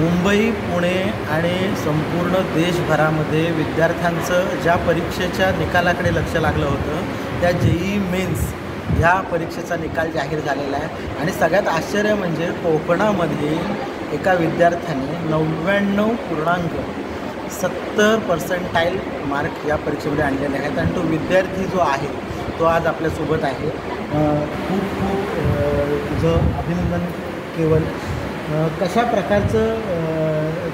मुंबई, पुणे आणि संपूर्ण देशभरामध्ये विद्यार्थ्यांचं ज्या परीक्षेच्या निकालाकडे लक्ष लागलं होतं त्या JEE मेन्स ह्या परीक्षेचा निकाल जाहीर झालेला आहे. आणि सगळ्यात आश्चर्य म्हणजे कोकणामध्ये एका विद्यार्थ्याने 99.70% मार्क या परीक्षेमध्ये आणलेले आहेत आणि तो विद्यार्थी जो आहे तो आज आपल्यासोबत आहे. खूप खूप तुझं अभिनंदन केवल. कशा प्रकारचं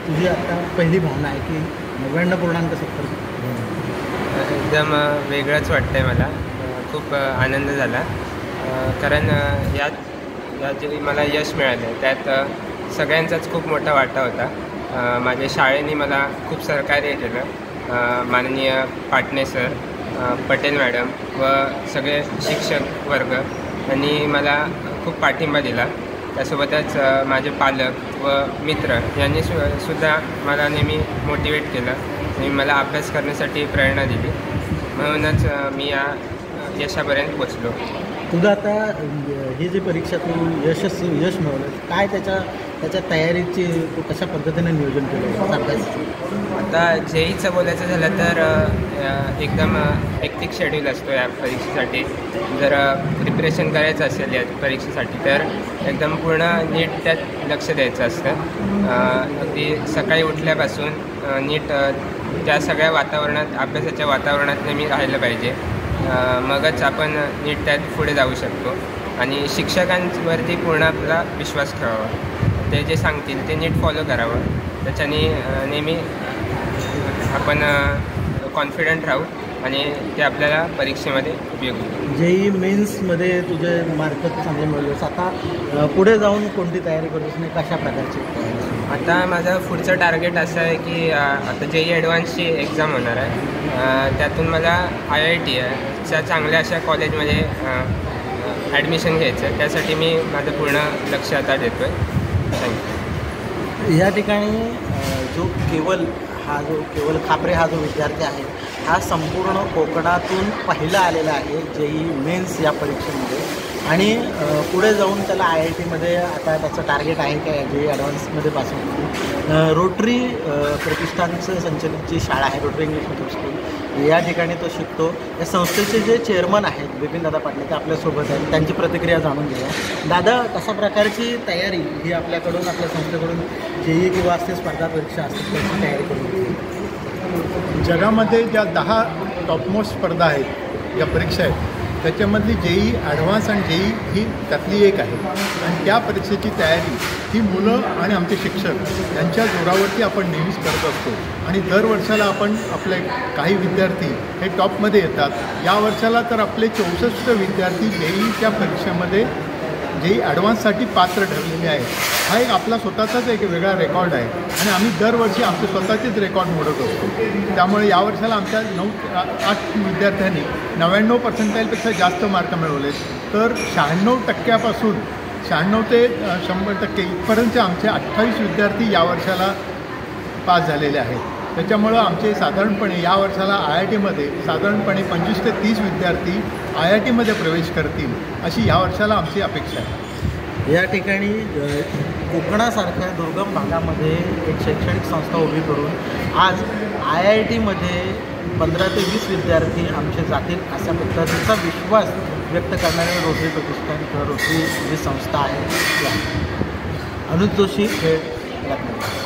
तुझी आता पहिली भावना आहे की 99.70? एकदम वेगळंच वाटतं आहे मला. खूप आनंद झाला कारण यात जे मला यश मिळालं त्यात सगळ्यांचाच खूप मोठा वाटा होता. माझ्या शाळेने मला खूप सहकार्य केलं. माननीय पाटणे सर, पटेल मॅडम व सगळे शिक्षक वर्ग यांनी मला खूप पाठिंबा दिला. त्यासोबतच माझे पालक व मित्र यांनी सुद्धा मला नेहमी मोटिवेट केलं आणि मला अभ्यास करण्यासाठी प्रेरणा दिली. म्हणूनच मी या यशापर्यंत पोचलो. तुझं आता ही जी परीक्षा तू यश मिळवलं, काय त्याच्या तयारीची तू कशा पद्धतीने नियोजन केलं अभ्यास? आता JEEचं बोलायचं झालं तर एकदम हेक्टिक शेड्यूल असतो या परीक्षेसाठी. जर प्रिपरेशन करायचं असेल या परीक्षेसाठी तर एकदम पूर्ण नीट त्यात लक्ष द्यायचं असतं. अगदी सकाळी उठल्यापासून नीट त्या सगळ्या वातावरणात, अभ्यासाच्या वातावरणात नेहमी राहिलं पाहिजे. मगच आपण नीट त्यात पुढे जाऊ शकतो. आणि शिक्षकांवरती पूर्ण आपला विश्वास ठेवावा. ते जे सांगतील ते नीट फॉलो करावं. त्याच्याने नेहमी आपण कॉन्फिडंट राहू आणि ते आपल्याला परीक्षेमध्ये उपयोगी. JEE मेन्समध्ये तुझे मार्क चांगले मिळवलेस. आता पुढे जाऊन कोणती तयारी करतोस आणि कशा प्रकारची? आता माझं पुढचं टार्गेट असं आहे की आता JEE ॲडव्हान्सची एक्झाम होणार आहे. त्यातून मला IITच्या चांगल्या अशा कॉलेजमध्ये ॲडमिशन घ्यायचं आहे. त्यासाठी मी माझं पूर्ण लक्ष आता देतो आहे. थँक्यू. या ठिकाणी जो केवल खापरे हा जो विद्यार्थी आहे हा संपूर्ण कोकणातून पहिला आलेला आहे JEE मेन्स या परीक्षेमध्ये. आणि पुढे जाऊन त्याला IITमध्ये आता त्याचं टार्गेट आहे का JEE ॲडव्हान्समध्ये पासून रोटरी प्रतिष्ठानचं संचलित जी शाळा आहे रोटरी इंग्लिश मिडियम स्कूल या ठिकाणी तो शिकतो. या संस्थेचे जे चेअरमन आहेत बिपिन दादा पाटील ते आपल्यासोबत आहेत. त्यांची प्रतिक्रिया जाणून घेऊया. दादा, कशा प्रकारची तयारी ही आपल्याकडून आपल्या संस्थेकडून JEE किंवा असते स्पर्धा परीक्षा असते त्याची तयारी करून घेतली? जगामध्ये ज्या 10 टॉपमोस्ट स्पर्धा आहेत, ज्या परीक्षा आहेत त्याच्यामधली JEE ॲडव्हान्स आणि JEE ही त्यातली एक आहे. आणि त्या परीक्षेची तयारी ही मुलं आणि आमचे शिक्षक यांच्या जोरावरती आपण नेहमीच करत असतो. आणि दर वर्षाला आपण आपले काही विद्यार्थी हे टॉपमध्ये येतात. या वर्षाला तर आपले 64 विद्यार्थी JEEच्या परीक्षेमध्ये JEE ॲडव्हान्ससाठी पात्र ठरलेले आहेत. हा एक आपला स्वतःचाच एक वेगळा रेकॉर्ड आहे आणि आम्ही दरवर्षी आमचे स्वतःचेच रेकॉर्ड मोडत असतो. त्यामुळे यावर्षाला आमच्या 8 विद्यार्थ्यांनी 99% जास्त मार्क मिळवले. तर 96% 96 ते 100% इथपर्यंतचे आमचे 28 विद्यार्थी या वर्षाला पास झालेले आहेत. त्याच्यामुळं आमचे साधारणपणे या वर्षाला IITमध्ये साधारणपणे 25 ते 30 विद्यार्थी IITमध्ये प्रवेश करतील अशी या वर्षाला आमची अपेक्षा आहे. या ठिकाणी कोकणासारख्या दुर्गम भागामध्ये एक शैक्षणिक संस्था उभी करून आज IITमध्ये 15 ते 20 विद्यार्थी आमचे जातील अशा पद्धतीचा विश्वास व्यक्त करणारे रोटरी प्रतिष्ठान किंवा रोटरी जी संस्था आहे ती आहे. अनुज जोशी, खेळ, रत्नागिरी.